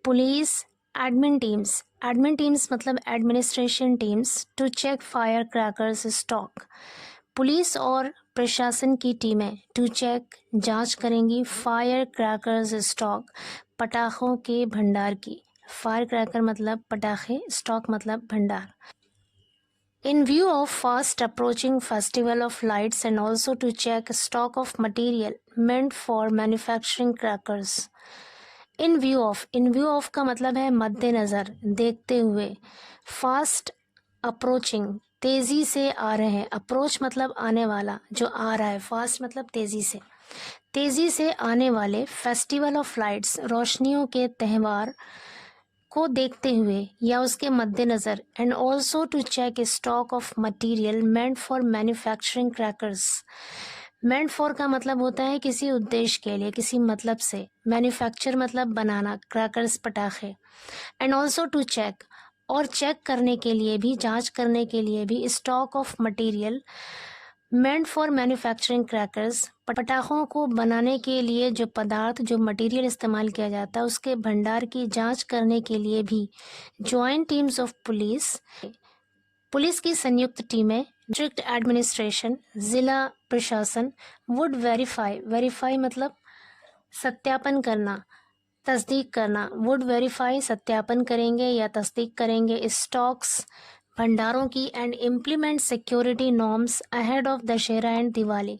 Police, admin teams मतलब administration teams to check fire crackers stock. Police और प्रशासन की टीमें टू चेक जांच करेंगी फायर क्रैकर्स स्टॉक, पटाखों के भंडार की। फायर क्रैकर मतलब पटाखे, स्टॉक मतलब भंडार। In view of fast approaching festival of lights and also to check stock of material meant for manufacturing crackers. In view of का मतलब है मद्देनज़र, देखते हुए। फास्ट अप्रोचिंग, तेज़ी से आ रहे हैं। अप्रोच मतलब आने वाला, जो आ रहा है। फास्ट मतलब तेज़ी से आने वाले फेस्टिवल ऑफ लाइट्स, रोशनियों के त्यौहार को देखते हुए या उसके मद्देनज़र। And also to check stock of material meant for manufacturing crackers. Meant for का मतलब होता है किसी उद्देश्य के लिए, किसी मतलब से। मैन्युफैक्चर मतलब बनाना, क्रैकर्स पटाखे। एंड ऑल्सो टू चेक, और चेक करने के लिए भी, जांच करने के लिए भी, stock of material meant for manufacturing crackers, पटाखों को बनाने के लिए जो पदार्थ, जो मटेरियल इस्तेमाल किया जाता है, उसके भंडार की जांच करने के लिए भी जॉइंट टीम्स ऑफ पुलिस की संयुक्त टीमें, डिस्ट्रिक्ट एडमिनिस्ट्रेशन, जिला प्रशासन, वुड वेरीफाई मतलब सत्यापन करना, तस्दीक करना। वुड वेरीफाई सत्यापन करेंगे या तस्दीक करेंगे स्टॉक्स, भंडारों की। And implement security norms ahead of Dussehra and Diwali.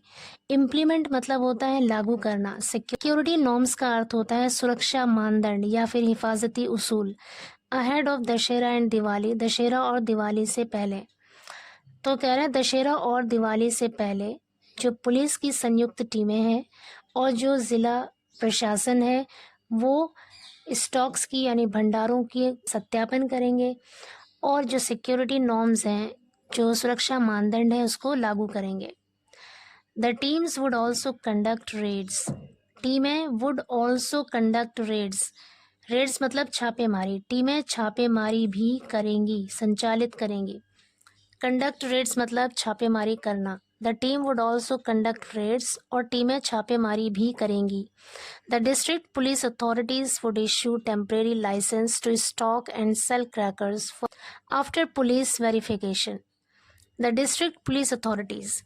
Implement मतलब होता है लागू करना। सिक्योरिटी नॉर्म्स का अर्थ होता है सुरक्षा मानदंड या फिर हिफाजती उसूल। Ahead of Dussehra and Diwali, Dussehra और दिवाली से पहले। तो कह रहे हैं दशहरा और दिवाली से पहले जो पुलिस की संयुक्त टीमें हैं और जो ज़िला प्रशासन है वो स्टॉक्स की यानी भंडारों की सत्यापन करेंगे और जो सिक्योरिटी नॉर्म्स हैं, जो सुरक्षा मानदंड है, उसको लागू करेंगे। The teams would also conduct raids. टीमें would also conduct raids. Raids मतलब छापेमारी। टीमें छापेमारी भी करेंगी, संचालित करेंगी। कंडक्ट रेड्स मतलब छापेमारी करना। The team would also conduct raids, और टीमें छापेमारी भी करेंगी। The district police authorities would issue temporary licence to stock and sell crackers after police verification. The district police authorities,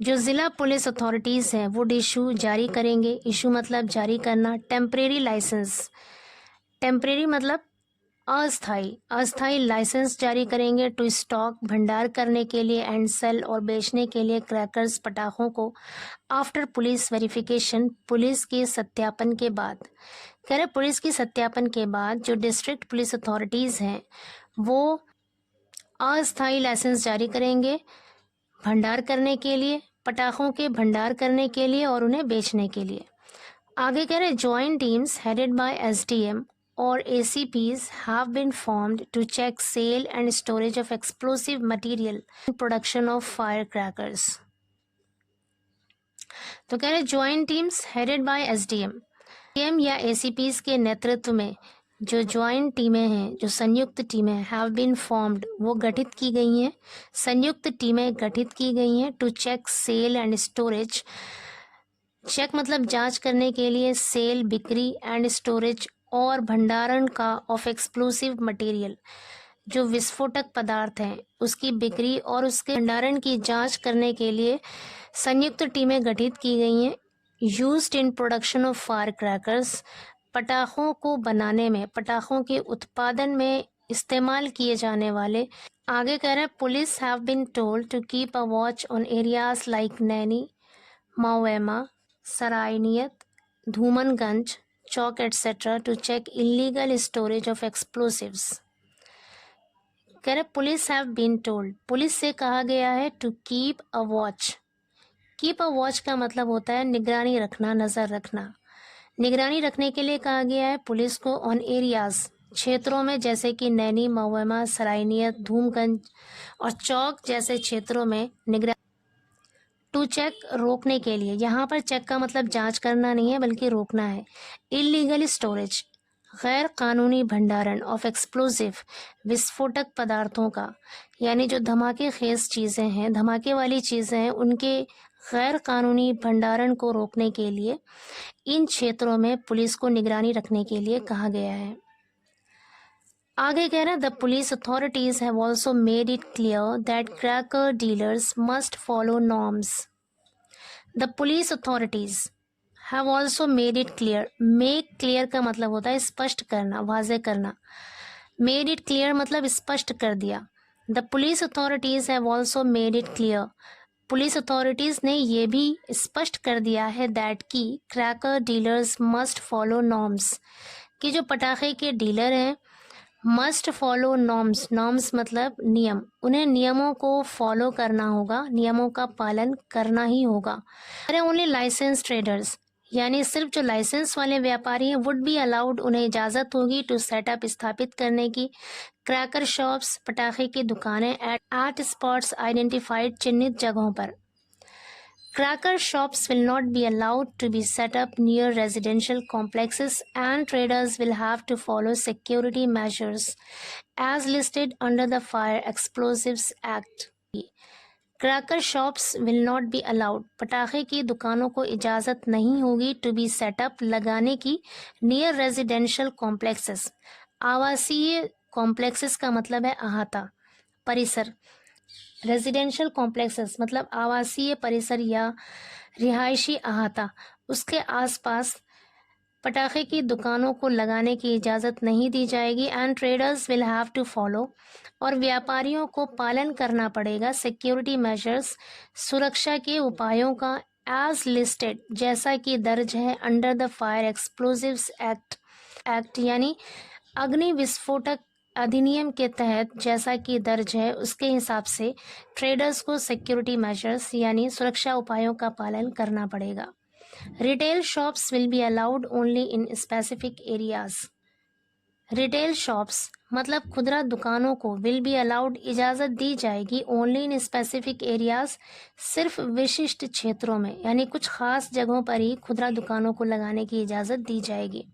जो ज़िला पुलिस अथॉरिटीज़ हैं, वुड इशू जारी करेंगे। इशू मतलब जारी करना। टेम्परेरी लाइसेंस, टेम्परेरी मतलब अस्थाई लाइसेंस जारी करेंगे। टू स्टॉक भंडार करने के लिए, एंड सेल और बेचने के लिए क्रैकर्स पटाखों को। आफ्टर पुलिस वेरिफिकेशन, पुलिस के सत्यापन के बाद। कह रहे पुलिस की सत्यापन के बाद जो डिस्ट्रिक्ट पुलिस अथॉरिटीज़ हैं वो अस्थाई लाइसेंस जारी करेंगे भंडार करने के लिए, पटाखों के भंडार करने के लिए और उन्हें बेचने के लिए। आगे कह रहे joint teams headed by SDM or ACPs have been formed to check sale and storage of explosive material and production of firecrackers. तो कह रहे joint teams headed by SDM या ACPs के नेतृत्व में जो ज्वाइंट टीमें हैं, जो संयुक्त टीमें हैव बीन फॉर्म्ड, वो गठित की गई हैं। संयुक्त टीमें गठित की गई हैं to check sale and storage. Check मतलब जांच करने के लिए, सेल बिक्री, एंड स्टोरेज और भंडारण का, ऑफ एक्सप्लोसिव मटेरियल जो विस्फोटक पदार्थ हैं उसकी बिक्री और उसके भंडारण की जांच करने के लिए संयुक्त टीमें गठित की गई हैं। Used in production of fire crackers, पटाखों को बनाने में, पटाखों के उत्पादन में इस्तेमाल किए जाने वाले। आगे कह रहे हैं police have been told to keep a watch on areas like Naini, Mauaima, Sarai Inayat, Dhoomanganj, Chowk etcetera to check illegal storage of explosives. कह रहे police have been told, police से कहा गया है to keep a watch. Keep a watch का मतलब होता है निगरानी रखना, नज़र रखना। निगरानी रखने के लिए कहा गया है पुलिस को ऑन एरियाज, क्षेत्रों में, जैसे कि नैनी, महुआ, सरायनियत, धूमगंज और चौक जैसे क्षेत्रों में निगरानी। टू चेक रोकने के लिए, यहाँ पर चेक का मतलब जांच करना नहीं है बल्कि रोकना है। इलीगल स्टोरेज गैर कानूनी भंडारण ऑफ एक्सप्लोसिव विस्फोटक पदार्थों का, यानी जो धमाके खेज चीज़ें हैं, धमाके वाली चीज़ें हैं, उनके गैर कानूनी भंडारण को रोकने के लिए इन क्षेत्रों में पुलिस को निगरानी रखने के लिए कहा गया है। आगे कह रहा है the police authorities have also made it clear that cracker dealers must follow norms. The police authorities have also made it clear. Make clear का मतलब होता है स्पष्ट करना, वाजे करना। मेड इट क्लियर मतलब स्पष्ट कर दिया। The police authorities have also made it clear, police authorities ने ये भी स्पष्ट कर दिया है दैट की cracker dealers must follow norms, कि जो पटाखे के डीलर हैं मस्ट फॉलो नॉर्म्स, नॉर्म्स मतलब नियम, उन्हें नियमों को फॉलो करना होगा, नियमों का पालन करना ही होगा। अरे ओनली लाइसेंस ट्रेडर्स, यानी सिर्फ जो लाइसेंस वाले व्यापारी हैं वुड बी अलाउड, उन्हें इजाज़त होगी टू सेटअप, स्थापित करने की, क्रैकर शॉप्स, पटाखे की दुकानें एट स्पॉट्स आइडेंटिफाइड, चिन्हित जगहों पर। Cracker shops will not be allowed to be set up near residential complexes and traders will have to follow security measures as listed under the Fire Explosives Act. Cracker shops will not be allowed, पटाखे की दुकानों को इजाज़त नहीं होगी to be set up, लगाने की, near residential complexes, आवासीय complexes का मतलब है अहाता, परिसर। रेजिडेंशियल कॉम्प्लेक्सेस मतलब आवासीय परिसर या रिहायशी अहाता, उसके आसपास पटाखे की दुकानों को लगाने की इजाज़त नहीं दी जाएगी। And traders will have to follow, और व्यापारियों को पालन करना पड़ेगा, सिक्योरिटी मेजर्स, सुरक्षा के उपायों का, एज लिस्टेड जैसा कि दर्ज है, under the fire explosives act यानी अग्नि विस्फोटक अधिनियम के तहत जैसा कि दर्ज है उसके हिसाब से ट्रेडर्स को सिक्योरिटी मेजर्स यानी सुरक्षा उपायों का पालन करना पड़ेगा। Retail shops will be allowed only in specific areas. Retail shops मतलब खुदरा दुकानों को विल बी अलाउड इजाज़त दी जाएगी ओनली इन स्पेसिफिक एरियाज, सिर्फ विशिष्ट क्षेत्रों में, यानी कुछ खास जगहों पर ही खुदरा दुकानों को लगाने की इजाज़त दी जाएगी।